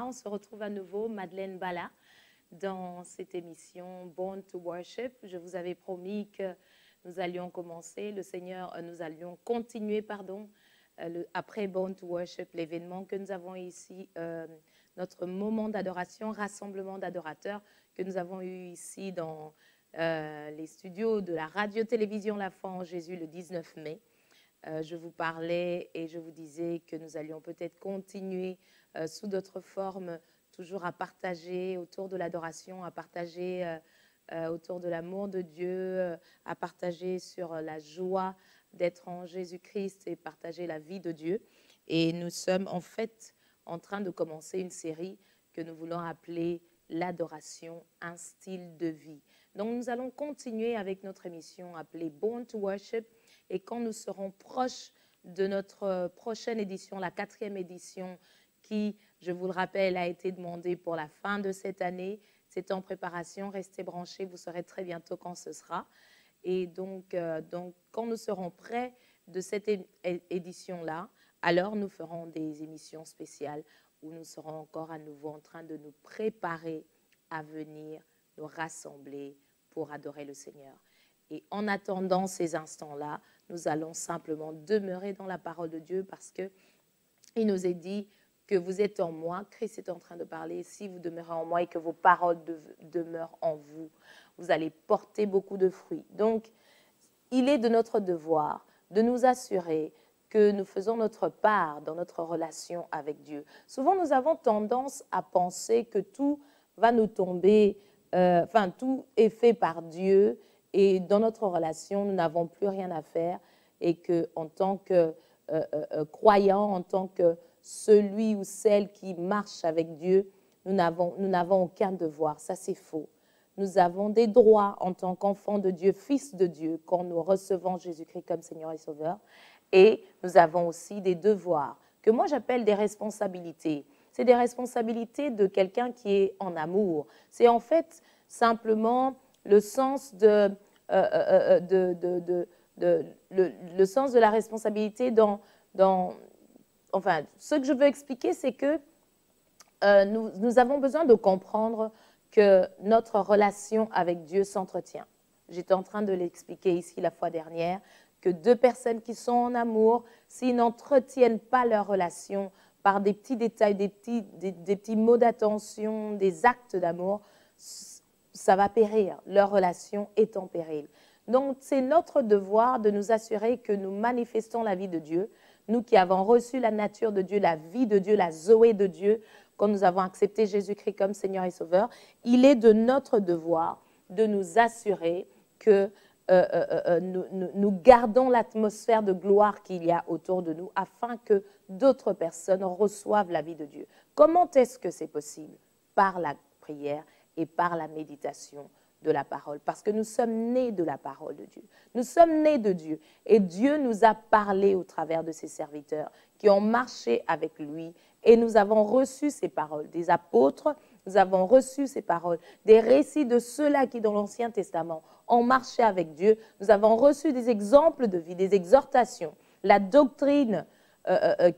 on se retrouve à nouveau, Madeleine Bala, dans cette émission Born to Worship. Je vous avais promis que nous allions commencer, nous allions continuer, après Born to Worship, l'événement que nous avons ici, notre moment d'adoration, rassemblement d'adorateurs que nous avons eu ici dans les studios de la radio-télévision La Foi en Jésus le 19 mai. Je vous parlais et je vous disais que nous allions peut-être continuer sous d'autres formes, toujours à partager autour de l'adoration, à partager autour de l'amour de Dieu, à partager sur la joie d'être en Jésus-Christ et partager la vie de Dieu. Et nous sommes en fait en train de commencer une série que nous voulons appeler l'adoration, un style de vie. Donc nous allons continuer avec notre émission appelée Born to Worship. Et quand nous serons proches de notre prochaine édition, la 4e édition, qui, je vous le rappelle, a été demandée pour la fin de cette année, c'est en préparation, restez branchés, vous saurez très bientôt quand ce sera. Et donc quand nous serons près de cette édition-là, alors nous ferons des émissions spéciales où nous serons encore à nouveau en train de nous préparer à venir nous rassembler pour adorer le Seigneur. Et en attendant ces instants-là, nous allons simplement demeurer dans la parole de Dieu parce qu'il nous est dit que vous êtes en moi. Christ est en train de parler. Si vous demeurez en moi et que vos paroles demeurent en vous, vous allez porter beaucoup de fruits. Donc, il est de notre devoir de nous assurer que nous faisons notre part dans notre relation avec Dieu. Souvent, nous avons tendance à penser que tout va nous tomber, tout est fait par Dieu et dans notre relation, nous n'avons plus rien à faire et qu'en tant que croyant, en tant que celui ou celle qui marche avec Dieu, nous n'avons aucun devoir. Ça, c'est faux. Nous avons des droits en tant qu'enfants de Dieu, fils de Dieu, quand nous recevons Jésus-Christ comme Seigneur et Sauveur. Et nous avons aussi des devoirs, que moi j'appelle des responsabilités. C'est des responsabilités de quelqu'un qui est en amour. C'est en fait simplement le sens le sens de la responsabilité enfin, ce que je veux expliquer, c'est que nous avons besoin de comprendre que notre relation avec Dieu s'entretient. J'étais en train de l'expliquer ici la fois dernière, que deux personnes qui sont en amour, s'ils n'entretiennent pas leur relation par des petits détails, des petits mots d'attention, des actes d'amour, ça va périr. Leur relation est en péril. Donc, c'est notre devoir de nous assurer que nous manifestons la vie de Dieu. Nous qui avons reçu la nature de Dieu, la vie de Dieu, la Zoé de Dieu, quand nous avons accepté Jésus-Christ comme Seigneur et Sauveur, il est de notre devoir de nous assurer que nous gardons l'atmosphère de gloire qu'il y a autour de nous afin que d'autres personnes reçoivent la vie de Dieu. Comment est-ce que c'est possible? Par la prière et par la méditation de la parole, parce que nous sommes nés de la parole de Dieu. Nous sommes nés de Dieu et Dieu nous a parlé au travers de ses serviteurs qui ont marché avec lui et nous avons reçu ces paroles des apôtres, nous avons reçu ces paroles, des récits de ceux-là qui dans l'Ancien Testament ont marché avec Dieu. Nous avons reçu des exemples de vie, des exhortations, la doctrine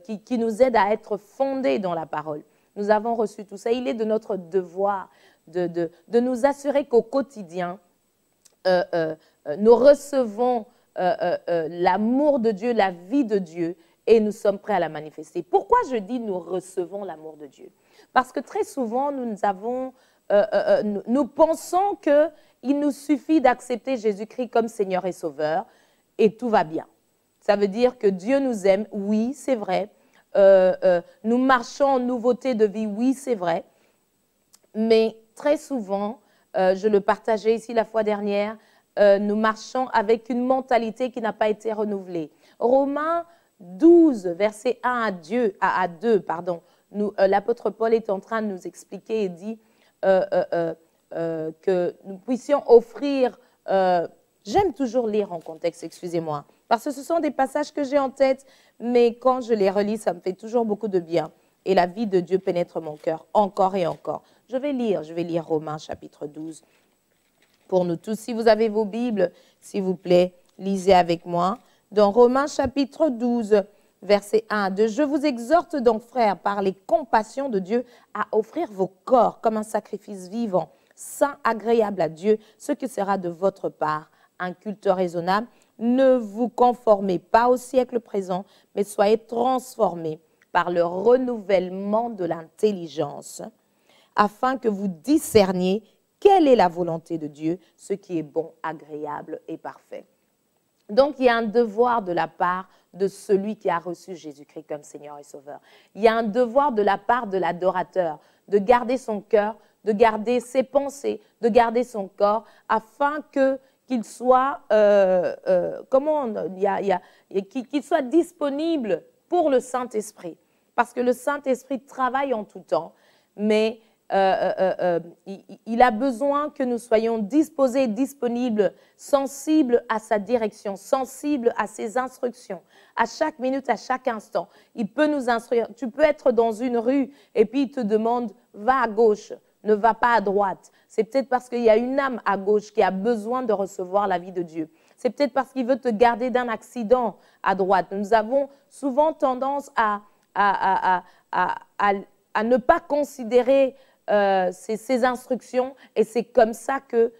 qui nous aide à être fondés dans la parole. Nous avons reçu tout ça. Il est de notre devoir de nous assurer qu'au quotidien, nous recevons l'amour de Dieu, la vie de Dieu, et nous sommes prêts à la manifester. Pourquoi je dis nous recevons l'amour de Dieu? Parce que très souvent, nous pensons qu'il nous suffit d'accepter Jésus-Christ comme Seigneur et Sauveur, et tout va bien. Ça veut dire que Dieu nous aime, oui, c'est vrai. Nous marchons en nouveauté de vie, oui, c'est vrai. Mais très souvent, je le partageais ici la fois dernière, nous marchons avec une mentalité qui n'a pas été renouvelée. Romains 12, verset 1 à 2, l'apôtre Paul est en train de nous expliquer et dit que nous puissions offrir, j'aime toujours lire en contexte, excusez-moi, parce que ce sont des passages que j'ai en tête, mais quand je les relis, ça me fait toujours beaucoup de bien. Et la vie de Dieu pénètre mon cœur encore et encore. Je vais lire Romains chapitre 12 pour nous tous. Si vous avez vos Bibles, s'il vous plaît, lisez avec moi. Dans Romains chapitre 12, versets 1 à 2. « Je vous exhorte donc, frères, par les compassions de Dieu, à offrir vos corps comme un sacrifice vivant, saint, agréable à Dieu, ce que sera de votre part un culte raisonnable. Ne vous conformez pas au siècle présent, mais soyez transformés par le renouvellement de l'intelligence, afin que vous discerniez quelle est la volonté de Dieu, ce qui est bon, agréable et parfait. » Donc, il y a un devoir de la part de celui qui a reçu Jésus-Christ comme Seigneur et Sauveur. Il y a un devoir de la part de l'adorateur de garder son cœur, de garder ses pensées, de garder son corps, afin qu'il soit, qu'il soit disponible pour le Saint-Esprit. Parce que le Saint-Esprit travaille en tout temps, mais il a besoin que nous soyons disposés, disponibles, sensibles à sa direction, sensibles à ses instructions, à chaque minute, à chaque instant. Il peut nous instruire. Tu peux être dans une rue et puis il te demande « va à gauche ». Ne va pas à droite. C'est peut-être parce qu'il y a une âme à gauche qui a besoin de recevoir la vie de Dieu. C'est peut-être parce qu'il veut te garder d'un accident à droite. Nous avons souvent tendance à ne pas considérer ces instructions, et c'est comme ça que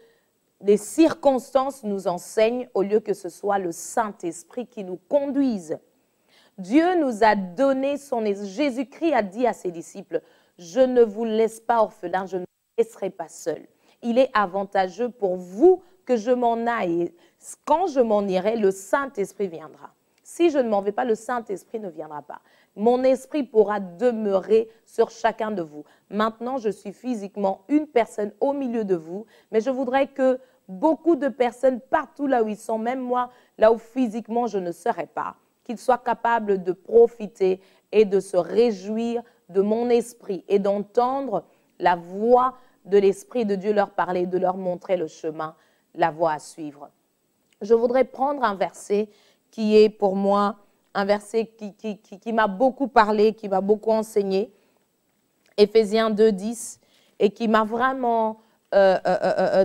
les circonstances nous enseignent au lieu que ce soit le Saint-Esprit qui nous conduise. Dieu nous a donné son esprit. Jésus-Christ a dit à ses disciples, « Je ne vous laisse pas orphelins, je ne vous laisserai pas seul. Il est avantageux pour vous que je m'en aille. Quand je m'en irai, le Saint-Esprit viendra. Si je ne m'en vais pas, le Saint-Esprit ne viendra pas. Mon esprit pourra demeurer sur chacun de vous. Maintenant, je suis physiquement une personne au milieu de vous, mais je voudrais que beaucoup de personnes partout là où ils sont, même moi, là où physiquement je ne serai pas, qu'ils soient capables de profiter et de se réjouir de mon esprit et d'entendre la voix de l'Esprit de Dieu leur parler, de leur montrer le chemin, la voie à suivre. » Je voudrais prendre un verset qui est pour moi un verset qui m'a beaucoup parlé, qui m'a beaucoup enseigné, Éphésiens 2, 10, et qui m'a vraiment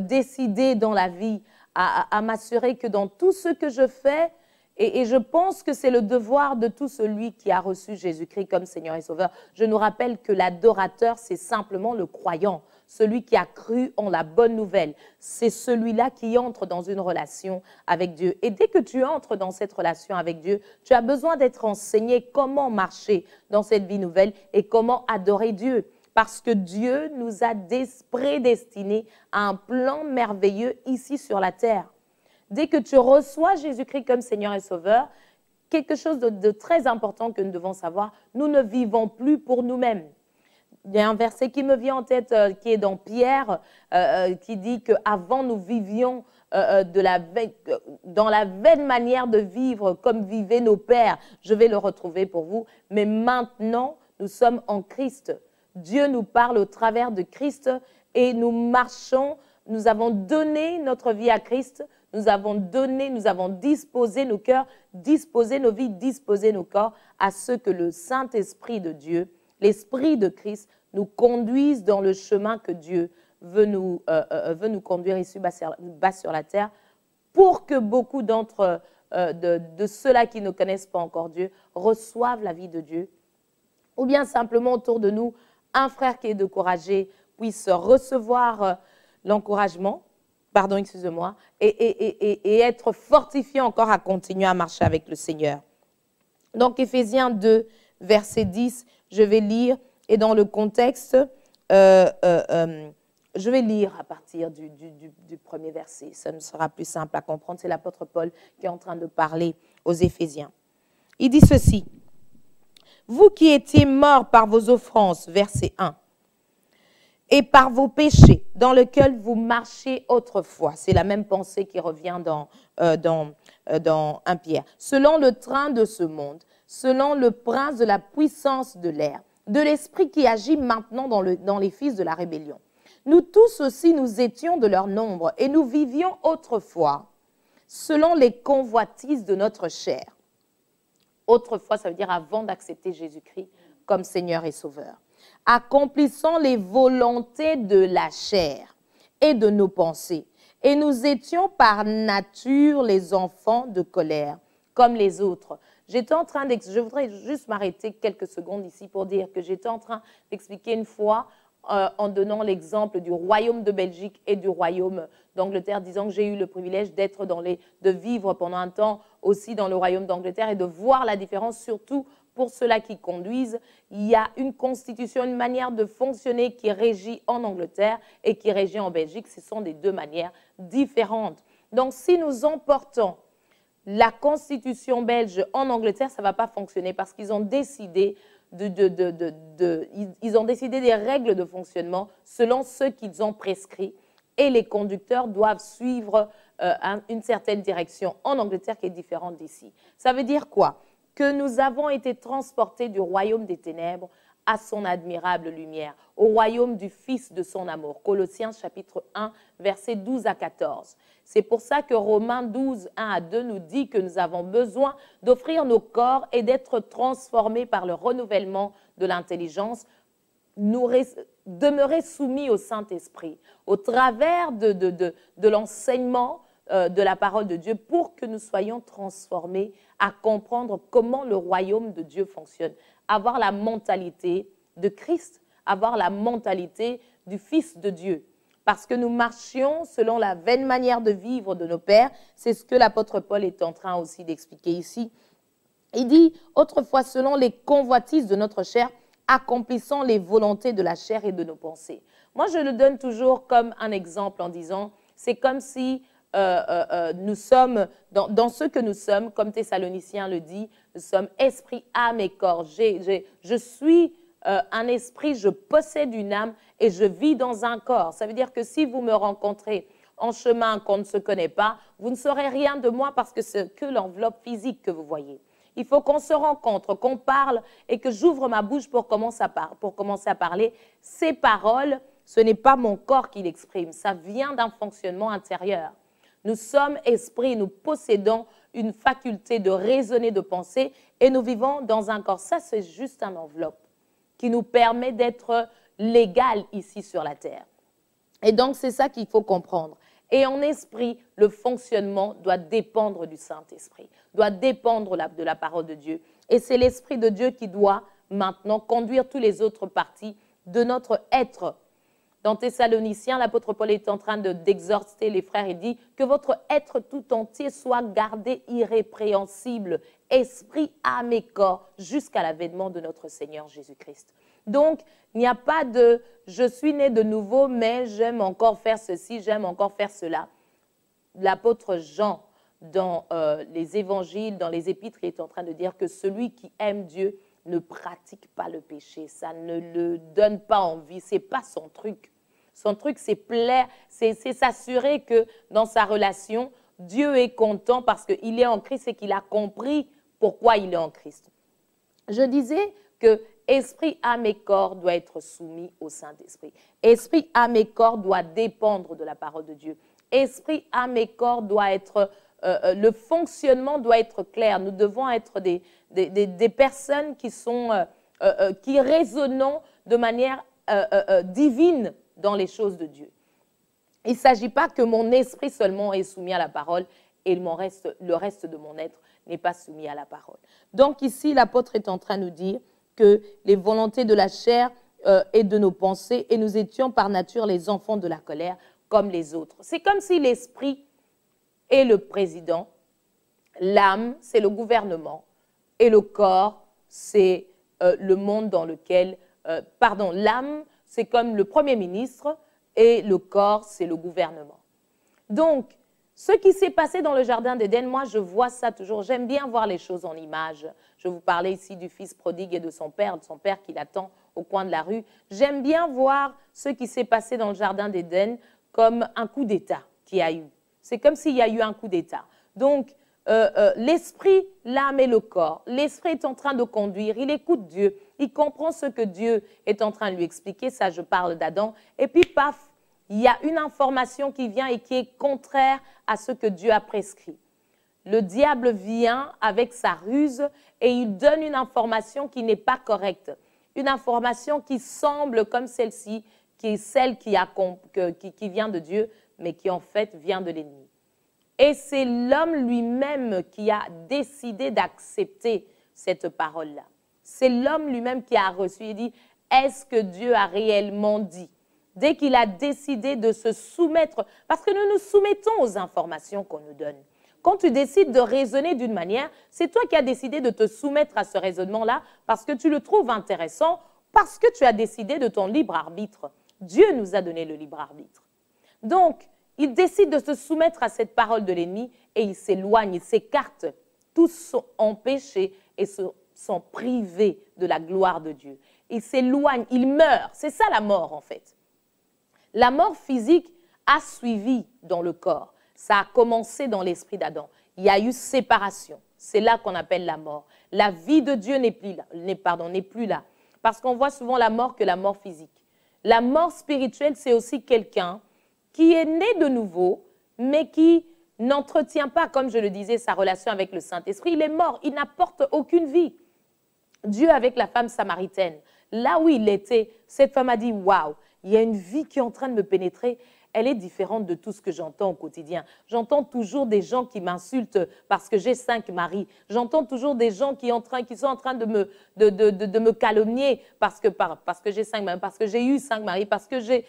décidé dans la vie à m'assurer que dans tout ce que je fais, et je pense que c'est le devoir de tout celui qui a reçu Jésus-Christ comme Seigneur et Sauveur. Je nous rappelle que l'adorateur, c'est simplement le croyant, celui qui a cru en la bonne nouvelle. C'est celui-là qui entre dans une relation avec Dieu. Et dès que tu entres dans cette relation avec Dieu, tu as besoin d'être enseigné comment marcher dans cette vie nouvelle et comment adorer Dieu. Parce que Dieu nous a prédestinés à un plan merveilleux ici sur la terre. Dès que tu reçois Jésus-Christ comme Seigneur et Sauveur, quelque chose de très important que nous devons savoir, nous ne vivons plus pour nous-mêmes. Il y a un verset qui me vient en tête, qui est dans Pierre, qui dit qu'avant nous vivions dans la vaine manière de vivre comme vivaient nos pères. Je vais le retrouver pour vous. Mais maintenant, nous sommes en Christ. Dieu nous parle au travers de Christ et nous marchons. Nous avons donné notre vie à Christ. Nous avons disposé nos cœurs, disposé nos vies, disposé nos corps à ce que le Saint-Esprit de Dieu, l'Esprit de Christ, nous conduise dans le chemin que Dieu veut nous conduire ici bas sur la terre, pour que beaucoup de ceux-là qui ne connaissent pas encore Dieu reçoivent la vie de Dieu, ou bien simplement autour de nous, un frère qui est découragé puisse recevoir l'encouragement, et être fortifié encore à continuer à marcher avec le Seigneur. Donc, Éphésiens 2, verset 10, je vais lire, et dans le contexte, je vais lire à partir du premier verset. Ça me sera plus simple à comprendre. C'est l'apôtre Paul qui est en train de parler aux Éphésiens. Il dit ceci. « Vous qui étiez morts par vos offenses, verset 1, et par vos péchés dans lesquels vous marchiez autrefois. » C'est la même pensée qui revient dans 1 Pierre. « Selon le train de ce monde, selon le prince de la puissance de l'air, de l'esprit qui agit maintenant dans les fils de la rébellion. Nous tous aussi, nous étions de leur nombre et nous vivions autrefois selon les convoitises de notre chair. » Autrefois, ça veut dire avant d'accepter Jésus-Christ comme Seigneur et Sauveur. « Accomplissant les volontés de la chair et de nos pensées. Et nous étions par nature les enfants de colère, comme les autres. » J'étais en train je voudrais juste m'arrêter quelques secondes ici pour dire que j'étais en train d'expliquer une fois en donnant l'exemple du royaume de Belgique et du royaume d'Angleterre, disant que j'ai eu le privilège de vivre pendant un temps aussi dans le royaume d'Angleterre et de voir la différence, surtout pour ceux-là qui conduisent. Il y a une constitution, une manière de fonctionner qui régit en Angleterre et qui régit en Belgique. Ce sont des deux manières différentes. Donc, si nous emportons la constitution belge en Angleterre, ça ne va pas fonctionner parce qu'ils ont décidé ils ont décidé des règles de fonctionnement selon ce qu'ils ont prescrit et les conducteurs doivent suivre une certaine direction en Angleterre qui est différente d'ici. Ça veut dire quoi? Que nous avons été transportés du royaume des ténèbres à son admirable lumière, au royaume du Fils de son amour. Colossiens chapitre 1, versets 12 à 14. C'est pour ça que Romains 12, 1 à 2 nous dit que nous avons besoin d'offrir nos corps et d'être transformés par le renouvellement de l'intelligence, demeurer soumis au Saint-Esprit, au travers de l'enseignement de la parole de Dieu pour que nous soyons transformés à comprendre comment le royaume de Dieu fonctionne. Avoir la mentalité de Christ, avoir la mentalité du Fils de Dieu. Parce que nous marchions selon la vaine manière de vivre de nos pères. C'est ce que l'apôtre Paul est en train aussi d'expliquer ici. Il dit, autrefois, selon les convoitises de notre chair, accomplissant les volontés de la chair et de nos pensées. Moi, je le donne toujours comme un exemple en disant, c'est comme si nous sommes, dans ce que nous sommes, comme Thessaloniciens le dit, nous sommes esprit, âme et corps. Je suis un esprit, je possède une âme et je vis dans un corps. Ça veut dire que si vous me rencontrez en chemin qu'on ne se connaît pas, vous ne saurez rien de moi parce que c'est que l'enveloppe physique que vous voyez. Il faut qu'on se rencontre, qu'on parle et que j'ouvre ma bouche pour commencer à parler. Ces paroles, ce n'est pas mon corps qui l'exprime, ça vient d'un fonctionnement intérieur. Nous sommes esprits, nous possédons une faculté de raisonner, de penser et nous vivons dans un corps. Ça, c'est juste une enveloppe qui nous permet d'être légal ici sur la terre. Et donc, c'est ça qu'il faut comprendre. Et en esprit, le fonctionnement doit dépendre du Saint-Esprit, doit dépendre de la parole de Dieu. Et c'est l'Esprit de Dieu qui doit maintenant conduire tous les autres parties de notre être. Dans Thessaloniciens, l'apôtre Paul est en train d'exhorter les frères et dit que votre être tout entier soit gardé irrépréhensible, esprit, âme et corps, jusqu'à l'avènement de notre Seigneur Jésus-Christ. Donc, il n'y a pas de « je suis né de nouveau, mais j'aime encore faire ceci, j'aime encore faire cela ». L'apôtre Jean, dans les évangiles, dans les épîtres, il est en train de dire que celui qui aime Dieu ne pratique pas le péché. Ça ne le donne pas envie, ce n'est pas son truc. Son truc, c'est plaire, c'est s'assurer que dans sa relation, Dieu est content parce qu'il est en Christ et qu'il a compris pourquoi il est en Christ. Je disais que esprit, âme et corps doit être soumis au Saint-Esprit. Esprit, âme et corps doit dépendre de la parole de Dieu. Esprit, âme et corps doit être, le fonctionnement doit être clair. Nous devons être des personnes qui raisonnons de manière divine dans les choses de Dieu. Il ne s'agit pas que mon esprit seulement est soumis à la parole et le reste de mon être n'est pas soumis à la parole. Donc ici, l'apôtre est en train de nous dire que les volontés de la chair et de nos pensées, et nous étions par nature les enfants de la colère comme les autres. C'est comme si l'esprit est le président, l'âme, c'est le gouvernement, et le corps, c'est le monde dans lequel, l'âme, c'est comme le Premier ministre, et le corps, c'est le gouvernement. Donc, ce qui s'est passé dans le jardin d'Éden, moi, je vois ça toujours. J'aime bien voir les choses en images. Je vous parlais ici du fils prodigue et de son père qui l'attend au coin de la rue. J'aime bien voir ce qui s'est passé dans le jardin d'Éden comme un coup d'État qu'il y a eu. C'est comme s'il y a eu un coup d'État. Donc, l'esprit, l'âme et le corps. L'esprit est en train de conduire, il écoute Dieu, il comprend ce que Dieu est en train de lui expliquer. Ça, je parle d'Adam. Et puis, paf, il y a une information qui vient et qui est contraire à ce que Dieu a prescrit. Le diable vient avec sa ruse et il donne une information qui n'est pas correcte. Une information qui semble comme celle-ci, qui est celle qui vient de Dieu, mais qui en fait vient de l'ennemi. Et c'est l'homme lui-même qui a décidé d'accepter cette parole-là. C'est l'homme lui-même qui a reçu et dit, est-ce que Dieu a réellement dit? Dès qu'il a décidé de se soumettre, parce que nous nous soumettons aux informations qu'on nous donne. Quand tu décides de raisonner d'une manière, c'est toi qui as décidé de te soumettre à ce raisonnement-là parce que tu le trouves intéressant, parce que tu as décidé de ton libre arbitre. Dieu nous a donné le libre arbitre. Donc, il décide de se soumettre à cette parole de l'ennemi et il s'éloigne, il s'écarte. Tous sont empêchés et sont privés de la gloire de Dieu. Il s'éloigne, il meurt. C'est ça la mort en fait. La mort physique a suivi dans le corps. Ça a commencé dans l'esprit d'Adam. Il y a eu séparation. C'est là qu'on appelle la mort. La vie de Dieu n'est plus là. Parce qu'on voit souvent la mort que la mort physique. La mort spirituelle, c'est aussi quelqu'un qui est né de nouveau, mais qui n'entretient pas, comme je le disais, sa relation avec le Saint-Esprit. Il est mort, il n'apporte aucune vie. Dieu avec la femme samaritaine, là où il était, cette femme a dit, waouh, il y a une vie qui est en train de me pénétrer. Elle est différente de tout ce que j'entends au quotidien. J'entends toujours des gens qui m'insultent parce que j'ai 5 maris. J'entends toujours des gens qui sont en train de me calomnier parce que j'ai 5 maris, parce que j'ai eu 5 maris, parce que j'ai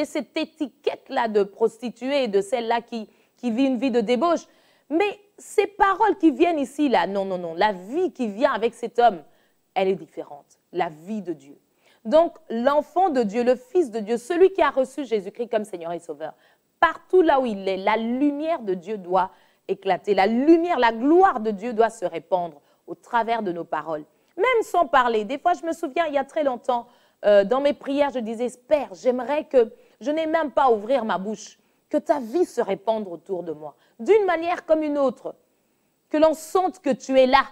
cette étiquette-là de prostituée et de celle-là qui vit une vie de débauche. Mais ces paroles qui viennent ici, là, non, non, non. La vie qui vient avec cet homme, elle est différente. La vie de Dieu. Donc, l'enfant de Dieu, le Fils de Dieu, celui qui a reçu Jésus-Christ comme Seigneur et Sauveur, partout là où il est, la lumière de Dieu doit éclater. La lumière, la gloire de Dieu doit se répandre au travers de nos paroles. Même sans parler. Des fois, je me souviens, il y a très longtemps, dans mes prières, je disais, Père, j'aimerais que je n'ai même pas à ouvrir ma bouche, que ta vie se répande autour de moi, d'une manière comme une autre, que l'on sente que tu es là,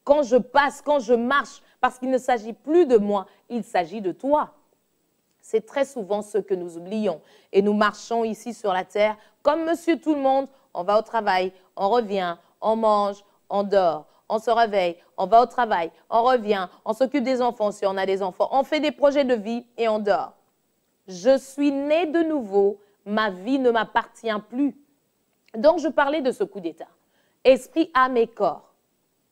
quand je passe, quand je marche, parce qu'il ne s'agit plus de moi, il s'agit de toi. C'est très souvent ce que nous oublions. Et nous marchons ici sur la terre comme monsieur tout le monde. On va au travail, on revient, on mange, on dort, on se réveille, on va au travail, on revient, on s'occupe des enfants si on a des enfants, on fait des projets de vie et on dort. Je suis né de nouveau, ma vie ne m'appartient plus. Donc je parlais de ce coup d'État. Esprit, âme et corps.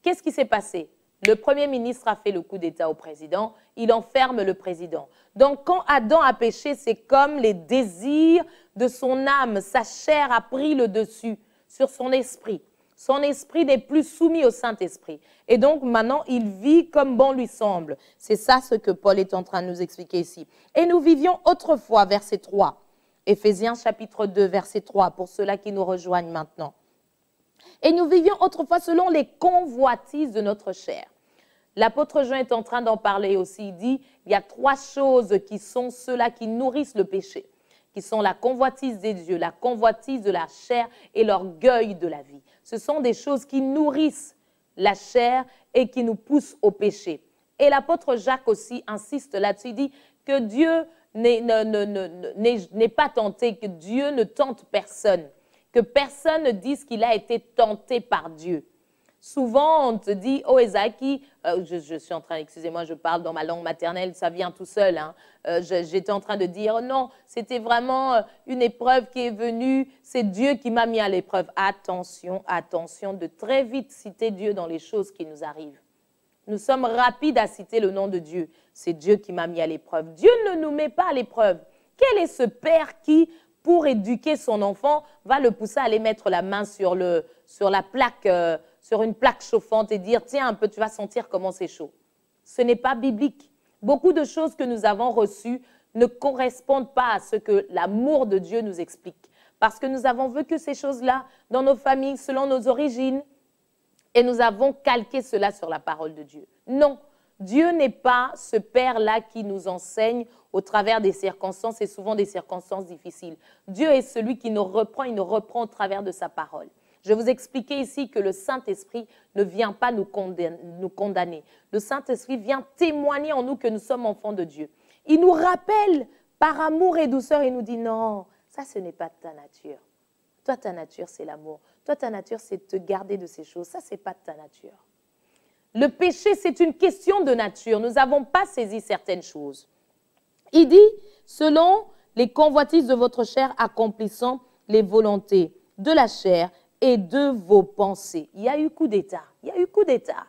Qu'est-ce qui s'est passé? Le Premier ministre a fait le coup d'État au président, il enferme le président. Donc, quand Adam a péché, c'est comme les désirs de son âme, sa chair a pris le dessus sur son esprit. Son esprit n'est plus soumis au Saint-Esprit. Et donc, maintenant, il vit comme bon lui semble. C'est ça ce que Paul est en train de nous expliquer ici. Et nous vivions autrefois, verset 3, Éphésiens chapitre 2, verset 3, pour ceux-là qui nous rejoignent maintenant. Et nous vivions autrefois selon les convoitises de notre chair. L'apôtre Jean est en train d'en parler aussi. Il dit, il y a 3 choses qui sont ceux-là qui nourrissent le péché, qui sont la convoitise des yeux, la convoitise de la chair et l'orgueil de la vie. Ce sont des choses qui nourrissent la chair et qui nous poussent au péché. Et l'apôtre Jacques aussi insiste là-dessus. Il dit que Dieu n'est pas tenté, que Dieu ne tente personne. Que personne ne dise qu'il a été tenté par Dieu. Souvent, on te dit, oh Ezaki, je suis en train, excusez-moi, je parle dans ma langue maternelle, ça vient tout seul. Hein. J'étais en train de dire, oh non, c'était vraiment une épreuve qui est venue, c'est Dieu qui m'a mis à l'épreuve. Attention, attention de très vite citer Dieu dans les choses qui nous arrivent. Nous sommes rapides à citer le nom de Dieu. C'est Dieu qui m'a mis à l'épreuve. Dieu ne nous met pas à l'épreuve. Quel est ce père qui, pour éduquer son enfant, va le pousser à aller mettre la main sur la plaque, sur une plaque chauffante et dire, tiens un peu, tu vas sentir comment c'est chaud. Ce n'est pas biblique. Beaucoup de choses que nous avons reçues ne correspondent pas à ce que l'amour de Dieu nous explique. Parce que nous avons vécu ces choses-là dans nos familles, selon nos origines, et nous avons calqué cela sur la parole de Dieu. Non, Dieu n'est pas ce Père-là qui nous enseigne au travers des circonstances et souvent des circonstances difficiles. Dieu est celui qui nous reprend, il nous reprend au travers de sa parole. Je vais vous expliquer ici que le Saint-Esprit ne vient pas nous condamner. Le Saint-Esprit vient témoigner en nous que nous sommes enfants de Dieu. Il nous rappelle par amour et douceur, il nous dit non, ça ce n'est pas ta nature. Toi ta nature c'est l'amour. Toi ta nature c'est te garder de ces choses. Ça c'est pas ta nature. Le péché c'est une question de nature. Nous n'avons pas saisi certaines choses. Il dit selon les convoitises de votre chair accomplissant les volontés. de la chair et de vos pensées. Il y a eu coup d'État. Il y a eu coup d'État.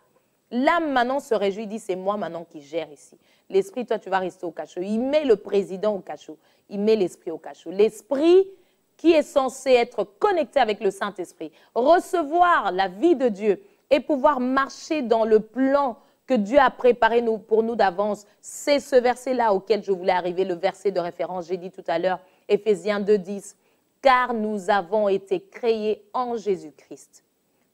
L'âme maintenant se réjouit, dit c'est moi maintenant qui gère ici. L'esprit, toi tu vas rester au cachot. Il met le président au cachot. Il met l'esprit au cachot. L'esprit qui est censé être connecté avec le Saint-Esprit, recevoir la vie de Dieu et pouvoir marcher dans le plan que Dieu a préparé pour nous d'avance. C'est ce verset-là auquel je voulais arriver, le verset de référence. J'ai dit tout à l'heure, Éphésiens 2:10, car nous avons été créés en Jésus-Christ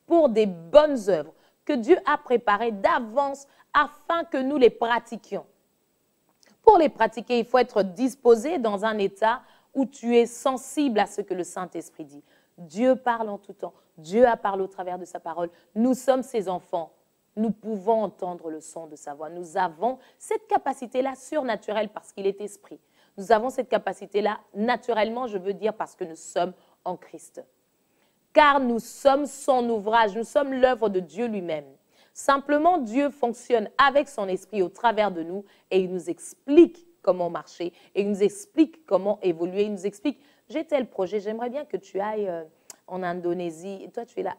pour des bonnes œuvres que Dieu a préparées d'avance afin que nous les pratiquions. Pour les pratiquer, il faut être disposé dans un état où tu es sensible à ce que le Saint-Esprit dit. Dieu parle en tout temps. Dieu a parlé au travers de sa parole. Nous sommes ses enfants. Nous pouvons entendre le son de sa voix. Nous avons cette capacité-là surnaturelle parce qu'il est esprit. Nous avons cette capacité-là naturellement, je veux dire, parce que nous sommes en Christ. Car nous sommes son ouvrage, nous sommes l'œuvre de Dieu lui-même. Simplement, Dieu fonctionne avec son esprit au travers de nous et il nous explique comment marcher et il nous explique comment évoluer. Il nous explique, j'ai tel projet, j'aimerais bien que tu ailles en Indonésie. Et toi, tu es là,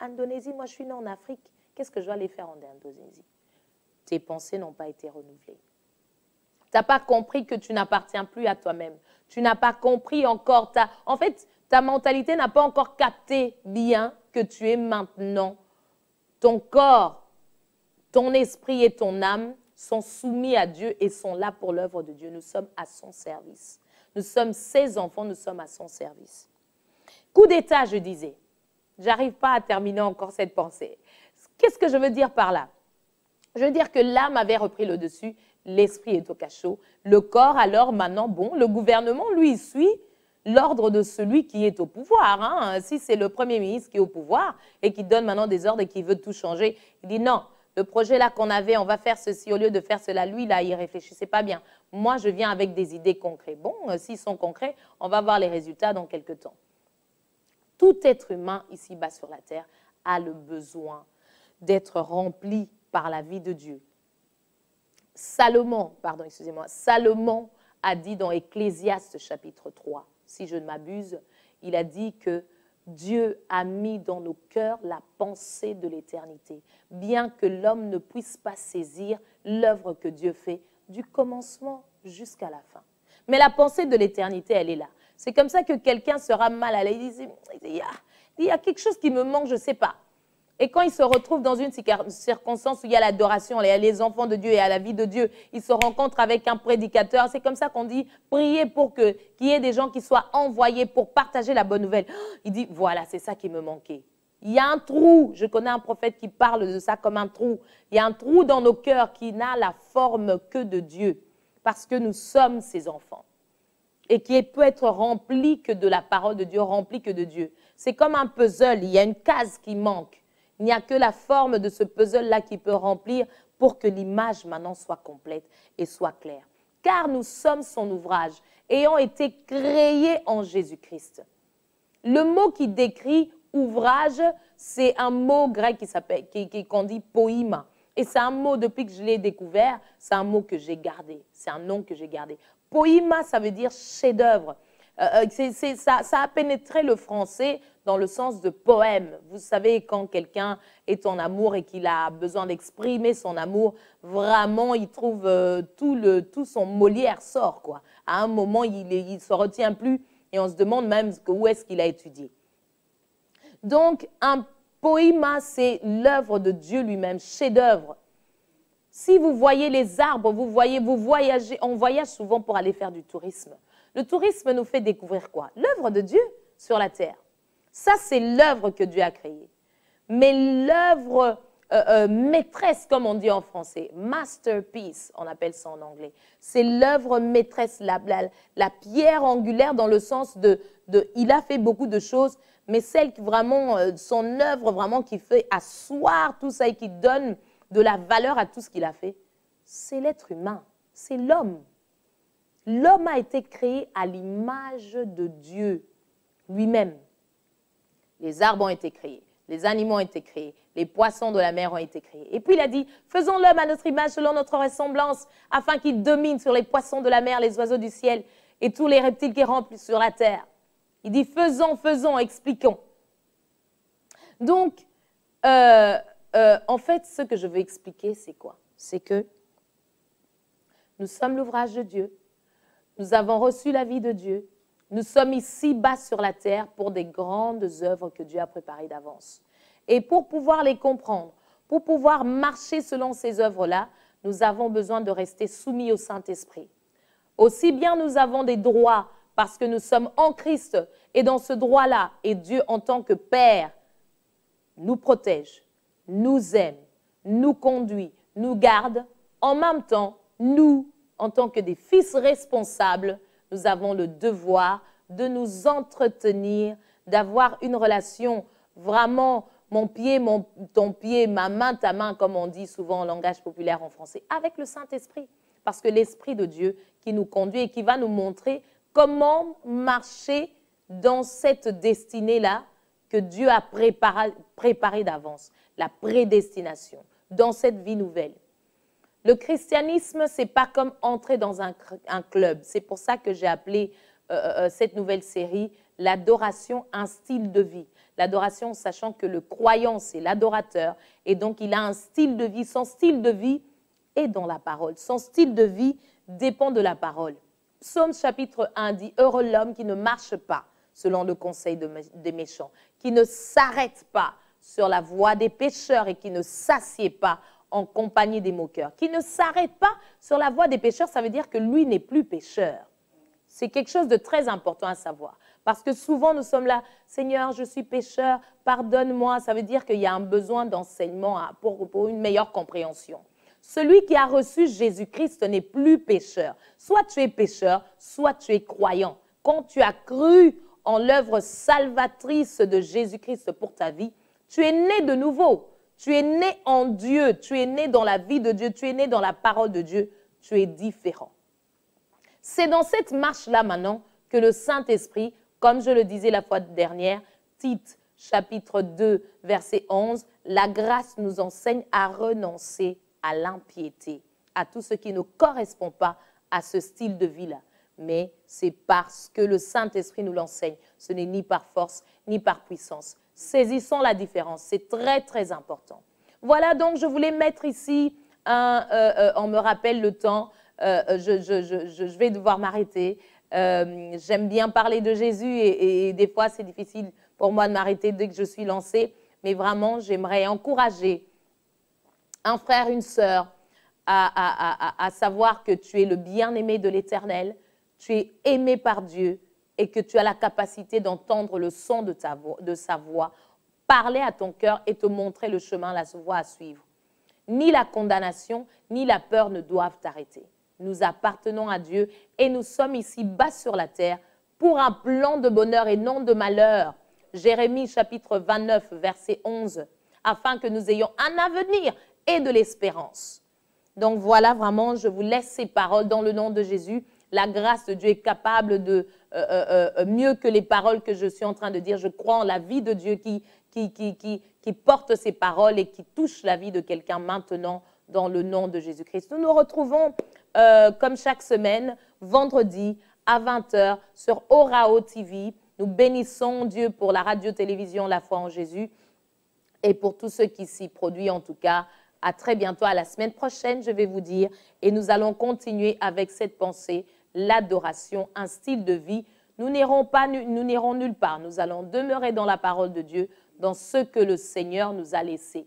Indonésie, moi je suis né en Afrique. Qu'est-ce que je dois aller faire en Indonésie? Tes pensées n'ont pas été renouvelées. Tu n'as pas compris que tu n'appartiens plus à toi-même. Tu n'as pas compris encore. En fait, ta mentalité n'a pas encore capté bien que tu es maintenant. Ton corps, ton esprit et ton âme sont soumis à Dieu et sont là pour l'œuvre de Dieu. Nous sommes à son service. Nous sommes ses enfants, nous sommes à son service. Coup d'État, je disais. Je n'arrive pas à terminer encore cette pensée. Qu'est-ce que je veux dire par là? Je veux dire que l'âme avait repris le dessus, l'esprit est au cachot. Le corps, alors, maintenant, bon, le gouvernement, lui, suit l'ordre de celui qui est au pouvoir. Hein. Si c'est le Premier ministre qui est au pouvoir et qui donne maintenant des ordres et qui veut tout changer, il dit non, le projet là qu'on avait, on va faire ceci au lieu de faire cela. Lui, là, il réfléchissait pas bien. Moi, je viens avec des idées concrètes. Bon, s'ils sont concrets, on va voir les résultats dans quelques temps. Tout être humain ici-bas sur la terre a le besoin d'être rempli par la vie de Dieu. Salomon a dit dans Ecclésiaste chapitre 3, si je ne m'abuse, il a dit que Dieu a mis dans nos cœurs la pensée de l'éternité, bien que l'homme ne puisse pas saisir l'œuvre que Dieu fait du commencement jusqu'à la fin. Mais la pensée de l'éternité, elle est là. C'est comme ça que quelqu'un sera mal à l'aise. Il y a quelque chose qui me manque, je ne sais pas. Et quand il se retrouve dans une circonstance où il y a l'adoration, il y a les enfants de Dieu et à la vie de Dieu, il se rencontre avec un prédicateur. C'est comme ça qu'on dit, priez pour qu'il y ait des gens qui soient envoyés pour partager la bonne nouvelle. Il dit, voilà, c'est ça qui me manquait. Il y a un trou, je connais un prophète qui parle de ça comme un trou. Il y a un trou dans nos cœurs qui n'a la forme que de Dieu, parce que nous sommes ses enfants. Et qui peut être rempli que de la parole de Dieu, rempli que de Dieu. C'est comme un puzzle, il y a une case qui manque. Il n'y a que la forme de ce puzzle-là qui peut remplir pour que l'image maintenant soit complète et soit claire. Car nous sommes son ouvrage, ayant été créés en Jésus-Christ. Le mot qui décrit ouvrage, c'est un mot grec qu'on dit poïma. Et c'est un mot, depuis que je l'ai découvert, c'est un mot que j'ai gardé. C'est un nom que j'ai gardé. Poïma, ça veut dire chef-d'œuvre. Ça a pénétré le français dans le sens de poème. Vous savez, quand quelqu'un est en amour et qu'il a besoin d'exprimer son amour, vraiment, il trouve tout son Molière sort, quoi. À un moment, il ne se retient plus et on se demande même où est-ce qu'il a étudié. Donc, un poïma, c'est l'œuvre de Dieu lui-même, chef-d'œuvre. Si vous voyez les arbres, vous voyagez, on voyage souvent pour aller faire du tourisme. Le tourisme nous fait découvrir quoi? L'œuvre de Dieu sur la terre. Ça, c'est l'œuvre que Dieu a créée. Mais l'œuvre maîtresse, comme on dit en français, masterpiece, on appelle ça en anglais, c'est l'œuvre maîtresse, la pierre angulaire dans le sens il a fait beaucoup de choses, mais celle qui vraiment, son œuvre vraiment qui fait asseoir tout ça et qui donne de la valeur à tout ce qu'il a fait, c'est l'être humain, c'est l'homme. L'homme a été créé à l'image de Dieu lui-même. Les arbres ont été créés, les animaux ont été créés, les poissons de la mer ont été créés. Et puis il a dit, faisons l'homme à notre image selon notre ressemblance, afin qu'il domine sur les poissons de la mer, les oiseaux du ciel et tous les reptiles qui rampent sur la terre. Il dit faisons, faisons, expliquons. Donc, en fait, ce que je veux expliquer, c'est quoi? C'est que nous sommes l'ouvrage de Dieu. Nous avons reçu la vie de Dieu. Nous sommes ici bas sur la terre pour des grandes œuvres que Dieu a préparées d'avance. Et pour pouvoir les comprendre, pour pouvoir marcher selon ces œuvres-là, nous avons besoin de rester soumis au Saint-Esprit. Aussi bien nous avons des droits parce que nous sommes en Christ et dans ce droit-là, et Dieu en tant que Père nous protège, nous aime, nous conduit, nous garde. En même temps, nous, en tant que des fils responsables, nous avons le devoir de nous entretenir, d'avoir une relation vraiment mon pied, ton pied, ma main, ta main, comme on dit souvent en langage populaire en français, avec le Saint-Esprit. Parce que l'Esprit de Dieu qui nous conduit et qui va nous montrer comment marcher dans cette destinée-là que Dieu a préparée d'avance, la prédestination, dans cette vie nouvelle. Le christianisme, ce n'est pas comme entrer dans un club. C'est pour ça que j'ai appelé cette nouvelle série « L'adoration, un style de vie ». L'adoration, sachant que le croyant, c'est l'adorateur. Et donc, il a un style de vie. Son style de vie est dans la parole. Son style de vie dépend de la parole. Psaume chapitre 1 dit « Heureux l'homme qui ne marche pas selon le conseil des méchants, qui ne s'arrête pas sur la voie des pécheurs et qui ne s'assied pas en compagnie des moqueurs. » Qui ne s'arrête pas sur la voie des pécheurs, ça veut dire que lui n'est plus pécheur. C'est quelque chose de très important à savoir. Parce que souvent, nous sommes là, « Seigneur, je suis pécheur, pardonne-moi ». Ça veut dire qu'il y a un besoin d'enseignement pour une meilleure compréhension. Celui qui a reçu Jésus-Christ n'est plus pécheur. Soit tu es pécheur, soit tu es croyant. Quand tu as cru en l'œuvre salvatrice de Jésus-Christ pour ta vie, tu es né de nouveau. Tu es né en Dieu, tu es né dans la vie de Dieu, tu es né dans la parole de Dieu, tu es différent. C'est dans cette marche-là maintenant que le Saint-Esprit, comme je le disais la fois dernière, Tite chapitre 2, verset 11, la grâce nous enseigne à renoncer à l'impiété, à tout ce qui ne correspond pas à ce style de vie-là. Mais c'est parce que le Saint-Esprit nous l'enseigne. Ce n'est ni par force, ni par puissance. Saisissons la différence, c'est très, très important. Voilà, donc je voulais mettre ici, on me rappelle le temps, je vais devoir m'arrêter. J'aime bien parler de Jésus et des fois, c'est difficile pour moi de m'arrêter dès que je suis lancée. Mais vraiment, j'aimerais encourager un frère, une sœur à savoir que tu es le bien-aimé de l'Éternel, tu es aimé par Dieu et que tu as la capacité d'entendre le son de sa voix, parler à ton cœur et te montrer le chemin, la voie à suivre. Ni la condamnation, ni la peur ne doivent t'arrêter. Nous appartenons à Dieu et nous sommes ici bas sur la terre pour un plan de bonheur et non de malheur. Jérémie chapitre 29, verset 11, afin que nous ayons un avenir et de l'espérance. Donc voilà, vraiment, je vous laisse ces paroles dans le nom de Jésus. La grâce de Dieu est capable de mieux que les paroles que je suis en train de dire. Je crois en la vie de Dieu qui porte ces paroles et qui touche la vie de quelqu'un maintenant dans le nom de Jésus-Christ. Nous nous retrouvons comme chaque semaine, vendredi à 20 h sur Orao TV. Nous bénissons Dieu pour la radio-télévision La Foi en Jésus et pour tout ce qui s'y produit en tout cas. À très bientôt, à la semaine prochaine, je vais vous dire. Et nous allons continuer avec cette pensée, l'adoration, un style de vie. Nous n'irons nulle part. Nous allons demeurer dans la parole de Dieu, dans ce que le Seigneur nous a laissé.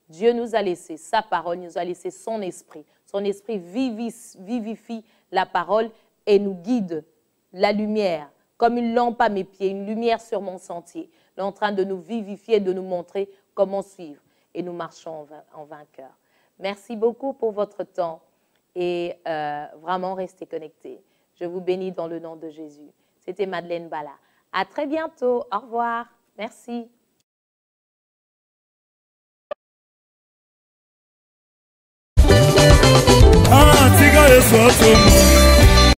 Dieu nous a laissé sa parole, nous a laissé son esprit. Son esprit vivifie la parole et nous guide la lumière, comme une lampe à mes pieds, une lumière sur mon sentier. Il est en train de nous vivifier, de nous montrer comment suivre. Et nous marchons en vainqueur. Merci beaucoup pour votre temps et vraiment restez connectés. Je vous bénis dans le nom de Jésus. C'était Madeleine Bala. À très bientôt. Au revoir. Merci. Ah,